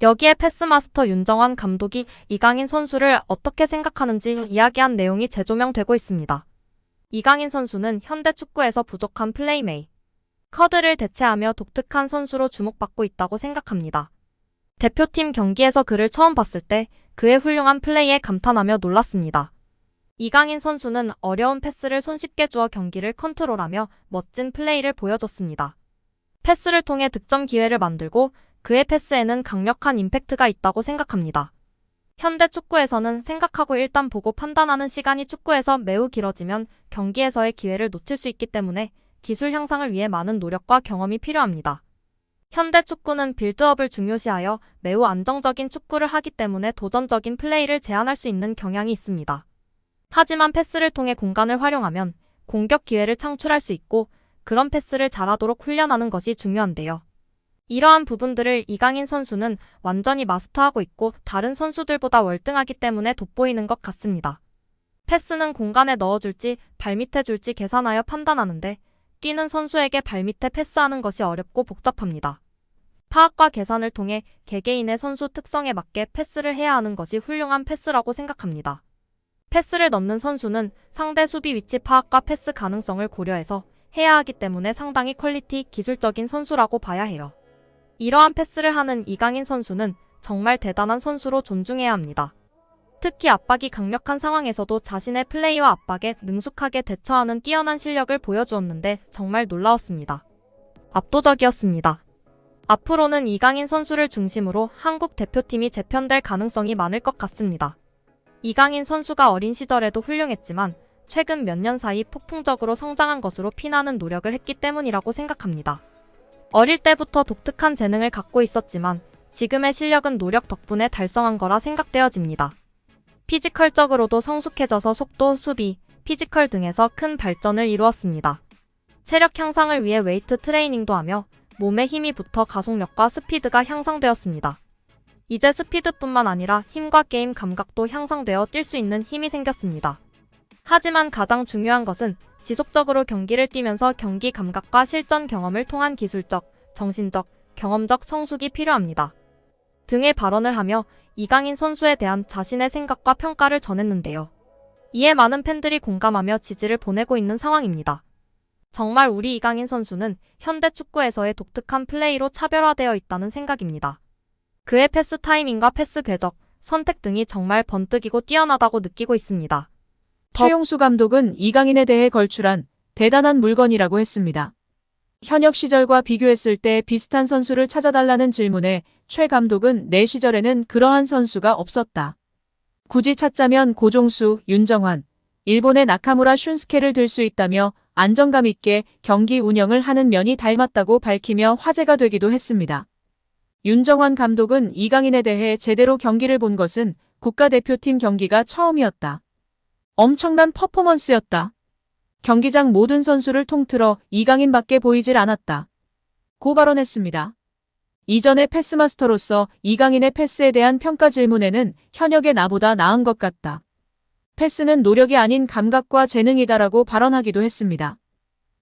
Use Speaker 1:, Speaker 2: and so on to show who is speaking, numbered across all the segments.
Speaker 1: 여기에 패스마스터 윤정환 감독이 이강인 선수를 어떻게 생각하는지 이야기한 내용이 재조명되고 있습니다. 이강인 선수는 현대 축구에서 부족한 플레이메이 커드를 대체하며 독특한 선수로 주목받고 있다고 생각합니다. 대표팀 경기에서 그를 처음 봤을 때 그의 훌륭한 플레이에 감탄하며 놀랐습니다. 이강인 선수는 어려운 패스를 손쉽게 주어 경기를 컨트롤하며 멋진 플레이를 보여줬습니다. 패스를 통해 득점 기회를 만들고 그의 패스에는 강력한 임팩트가 있다고 생각합니다. 현대 축구에서는 생각하고 일단 보고 판단하는 시간이 축구에서 매우 길어지면 경기에서의 기회를 놓칠 수 있기 때문에 기술 향상을 위해 많은 노력과 경험이 필요합니다. 현대 축구는 빌드업을 중요시하여 매우 안정적인 축구를 하기 때문에 도전적인 플레이를 제한할 수 있는 경향이 있습니다. 하지만 패스를 통해 공간을 활용하면 공격 기회를 창출할 수 있고 그런 패스를 잘하도록 훈련하는 것이 중요한데요. 이러한 부분들을 이강인 선수는 완전히 마스터하고 있고 다른 선수들보다 월등하기 때문에 돋보이는 것 같습니다. 패스는 공간에 넣어줄지 발밑에 줄지 계산하여 판단하는데 뛰는 선수에게 발밑에 패스하는 것이 어렵고 복잡합니다. 파악과 계산을 통해 개개인의 선수 특성에 맞게 패스를 해야 하는 것이 훌륭한 패스라고 생각합니다. 패스를 넣는 선수는 상대 수비 위치 파악과 패스 가능성을 고려해서 해야 하기 때문에 상당히 퀄리티 기술적인 선수라고 봐야 해요. 이러한 패스를 하는 이강인 선수는 정말 대단한 선수로 존중해야 합니다. 특히 압박이 강력한 상황에서도 자신의 플레이와 압박에 능숙하게 대처하는 뛰어난 실력을 보여주었는데 정말 놀라웠습니다. 압도적이었습니다. 앞으로는 이강인 선수를 중심으로 한국 대표팀이 재편될 가능성이 많을 것 같습니다. 이강인 선수가 어린 시절에도 훌륭했지만 최근 몇 년 사이 폭풍적으로 성장한 것으로 피나는 노력을 했기 때문이라고 생각합니다. 어릴 때부터 독특한 재능을 갖고 있었지만 지금의 실력은 노력 덕분에 달성한 거라 생각되어집니다. 피지컬적으로도 성숙해져서 속도, 수비, 피지컬 등에서 큰 발전을 이루었습니다. 체력 향상을 위해 웨이트 트레이닝도 하며 몸에 힘이 붙어 가속력과 스피드가 향상되었습니다. 이제 스피드뿐만 아니라 힘과 게임 감각도 향상되어 뛸 수 있는 힘이 생겼습니다. 하지만 가장 중요한 것은 지속적으로 경기를 뛰면서 경기 감각과 실전 경험을 통한 기술적, 정신적, 경험적 성숙이 필요합니다. 등의 발언을 하며 이강인 선수에 대한 자신의 생각과 평가를 전했는데요. 이에 많은 팬들이 공감하며 지지를 보내고 있는 상황입니다. 정말 우리 이강인 선수는 현대 축구에서의 독특한 플레이로 차별화되어 있다는 생각입니다. 그의 패스 타이밍과 패스 궤적, 선택 등이 정말 번뜩이고 뛰어나다고 느끼고 있습니다.
Speaker 2: 최용수 감독은 이강인에 대해 걸출한 대단한 물건이라고 했습니다. 현역 시절과 비교했을 때 비슷한 선수를 찾아달라는 질문에 최 감독은 내 시절에는 그러한 선수가 없었다. 굳이 찾자면 고종수, 윤정환, 일본의 나카무라 슌스케를 들 수 있다며 안정감 있게 경기 운영을 하는 면이 닮았다고 밝히며 화제가 되기도 했습니다. 윤정환 감독은 이강인에 대해 제대로 경기를 본 것은 국가대표팀 경기가 처음이었다. 엄청난 퍼포먼스였다. 경기장 모든 선수를 통틀어 이강인밖에 보이질 않았다. 고 발언했습니다. 이전의 패스마스터로서 이강인의 패스에 대한 평가 질문에는 현역의 나보다 나은 것 같다. 패스는 노력이 아닌 감각과 재능이다라고 발언하기도 했습니다.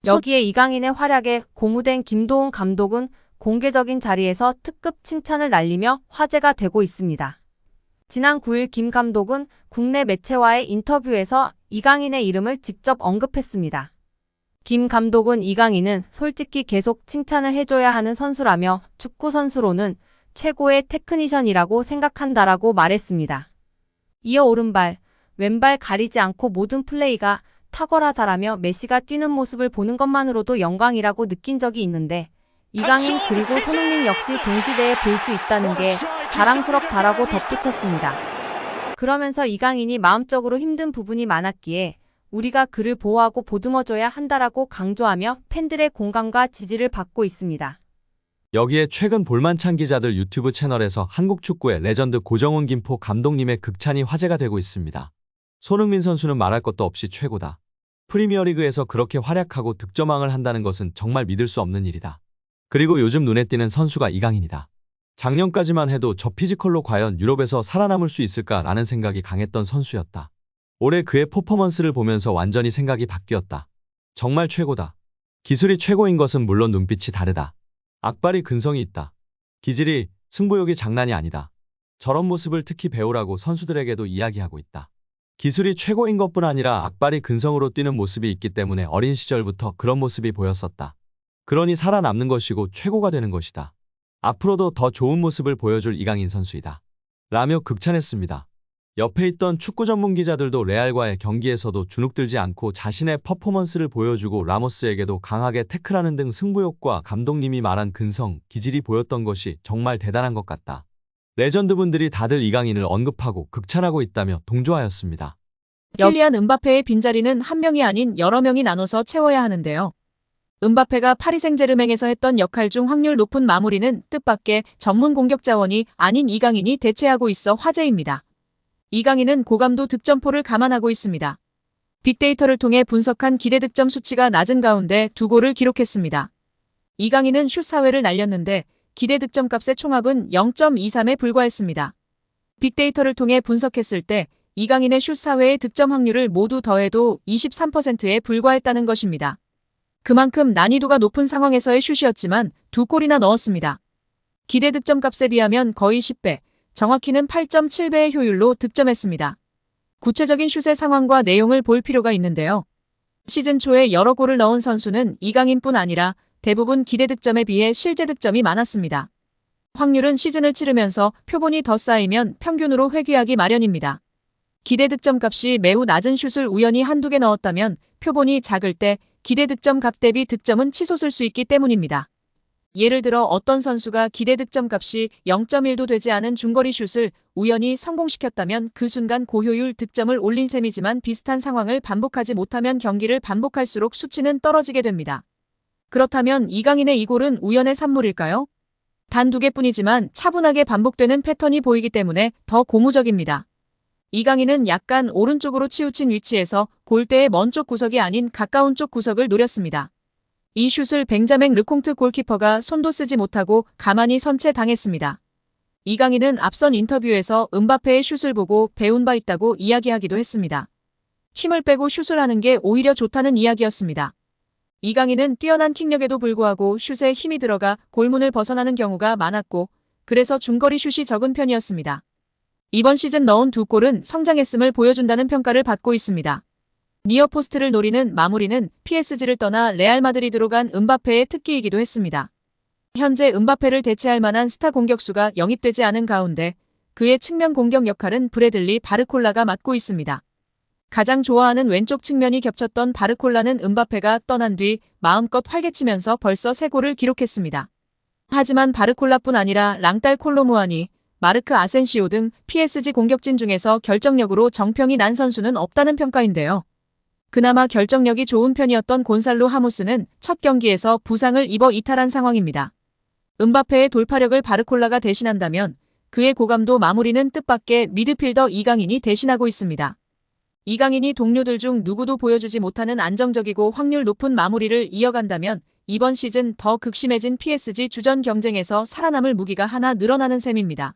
Speaker 3: 여기에 이강인의 활약에 고무된 김도훈 감독은 공개적인 자리에서 특급 칭찬을 날리며 화제가 되고 있습니다. 지난 9일 김 감독은 국내 매체와의 인터뷰에서 이강인의 이름을 직접 언급했습니다. 김 감독은 이강인은 솔직히 계속 칭찬을 해줘야 하는 선수라며 축구 선수로는 최고의 테크니션이라고 생각한다라고 말했습니다. 이어 오른발, 왼발 가리지 않고 모든 플레이가 탁월하다라며 메시가 뛰는 모습을 보는 것만으로도 영광이라고 느낀 적이 있는데 이강인 그리고 손흥민 역시 동시대에 볼 수 있다는 게 자랑스럽다라고 덧붙였습니다. 그러면서 이강인이 마음적으로 힘든 부분이 많았기에 우리가 그를 보호하고 보듬어줘야 한다라고 강조하며 팬들의 공감과 지지를 받고 있습니다.
Speaker 4: 여기에 최근 볼만찬 기자들 유튜브 채널에서 한국 축구의 레전드 고정훈 김포 감독님의 극찬이 화제가 되고 있습니다. 손흥민 선수는 말할 것도 없이 최고다. 프리미어리그에서 그렇게 활약하고 득점왕을 한다는 것은 정말 믿을 수 없는 일이다. 그리고 요즘 눈에 띄는 선수가 이강인이다. 작년까지만 해도 저 피지컬로 과연 유럽에서 살아남을 수 있을까라는 생각이 강했던 선수였다. 올해 그의 퍼포먼스를 보면서 완전히 생각이 바뀌었다. 정말 최고다. 기술이 최고인 것은 물론 눈빛이 다르다. 악발이 근성이 있다. 기질이 승부욕이 장난이 아니다. 저런 모습을 특히 배우라고 선수들에게도 이야기하고 있다. 기술이 최고인 것뿐 아니라 악발이 근성으로 뛰는 모습이 있기 때문에 어린 시절부터 그런 모습이 보였었다. 그러니 살아남는 것이고 최고가 되는 것이다. 앞으로도 더 좋은 모습을 보여줄 이강인 선수이다. 라며 극찬했습니다. 옆에 있던 축구 전문 기자들도 레알과의 경기에서도 주눅들지 않고 자신의 퍼포먼스를 보여주고 라모스에게도 강하게 태클하는 등 승부욕과 감독님이 말한 근성, 기질이 보였던 것이 정말 대단한 것 같다. 레전드분들이 다들 이강인을 언급하고 극찬하고 있다며 동조하였습니다.
Speaker 2: 킬리안 음바페의 빈자리는 한 명이 아닌 여러 명이 나눠서 채워야 하는데요. 음바페가 파리 생제르맹에서 했던 역할 중 확률 높은 마무리는 뜻밖의 전문 공격 자원이 아닌 이강인이 대체하고 있어 화제입니다. 이강인은 고감도 득점포를 감안하고 있습니다. 빅데이터를 통해 분석한 기대 득점 수치가 낮은 가운데 2골을 기록했습니다. 이강인은 슛 4회를 날렸는데 기대 득점값의 총합은 0.23에 불과했습니다. 빅데이터를 통해 분석했을 때 이강인의 슛 4회의 득점 확률을 모두 더해도 23%에 불과했다는 것입니다. 그만큼 난이도가 높은 상황에서의 슛이었지만 2골이나 넣었습니다. 기대 득점값에 비하면 거의 10배, 정확히는 8.7배의 효율로 득점했습니다. 구체적인 슛의 상황과 내용을 볼 필요가 있는데요. 시즌 초에 여러 골을 넣은 선수는 이강인뿐 아니라 대부분 기대 득점에 비해 실제 득점이 많았습니다. 확률은 시즌을 치르면서 표본이 더 쌓이면 평균으로 회귀하기 마련입니다. 기대 득점값이 매우 낮은 슛을 우연히 한두 개 넣었다면 표본이 작을 때 기대 득점값 대비 득점은 치솟을 수 있기 때문입니다. 예를 들어 어떤 선수가 기대 득점값이 0.1도 되지 않은 중거리 슛을 우연히 성공시켰다면 그 순간 고효율 득점을 올린 셈이지만 비슷한 상황을 반복하지 못하면 경기를 반복할수록 수치는 떨어지게 됩니다. 그렇다면 이강인의 이 골은 우연의 산물일까요? 단 2개뿐이지만 차분하게 반복되는 패턴이 보이기 때문에 더 고무적입니다. 이강인은 약간 오른쪽으로 치우친 위치에서 골대의 먼 쪽 구석이 아닌 가까운 쪽 구석을 노렸습니다. 이 슛을 벤자맹 르콩트 골키퍼가 손도 쓰지 못하고 가만히 선체 당했습니다. 이강인은 앞선 인터뷰에서 음바페의 슛을 보고 배운 바 있다고 이야기하기도 했습니다. 힘을 빼고 슛을 하는 게 오히려 좋다는 이야기였습니다. 이강인은 뛰어난 킥력에도 불구하고 슛에 힘이 들어가 골문을 벗어나는 경우가 많았고 그래서 중거리 슛이 적은 편이었습니다. 이번 시즌 넣은 2골은 성장했음을 보여준다는 평가를 받고 있습니다. 니어포스트를 노리는 마무리는 PSG를 떠나 레알 마드리드로 간 음바페의 특기이기도 했습니다. 현재 음바페를 대체할 만한 스타 공격수가 영입되지 않은 가운데 그의 측면 공격 역할은 브래들리 바르콜라가 맡고 있습니다. 가장 좋아하는 왼쪽 측면이 겹쳤던 바르콜라는 음바페가 떠난 뒤 마음껏 활개치면서 벌써 3골을 기록했습니다. 하지만 바르콜라뿐 아니라 랑딸 콜로무아니, 마르크 아센시오 등 PSG 공격진 중에서 결정력으로 정평이 난 선수는 없다는 평가인데요. 그나마 결정력이 좋은 편이었던 곤살로 하모스는 첫 경기에서 부상을 입어 이탈한 상황입니다. 음바페의 돌파력을 바르콜라가 대신한다면 그의 고감도 마무리는 뜻밖의 미드필더 이강인이 대신하고 있습니다. 이강인이 동료들 중 누구도 보여주지 못하는 안정적이고 확률 높은 마무리를 이어간다면 이번 시즌 더 극심해진 PSG 주전 경쟁에서 살아남을 무기가 하나 늘어나는 셈입니다.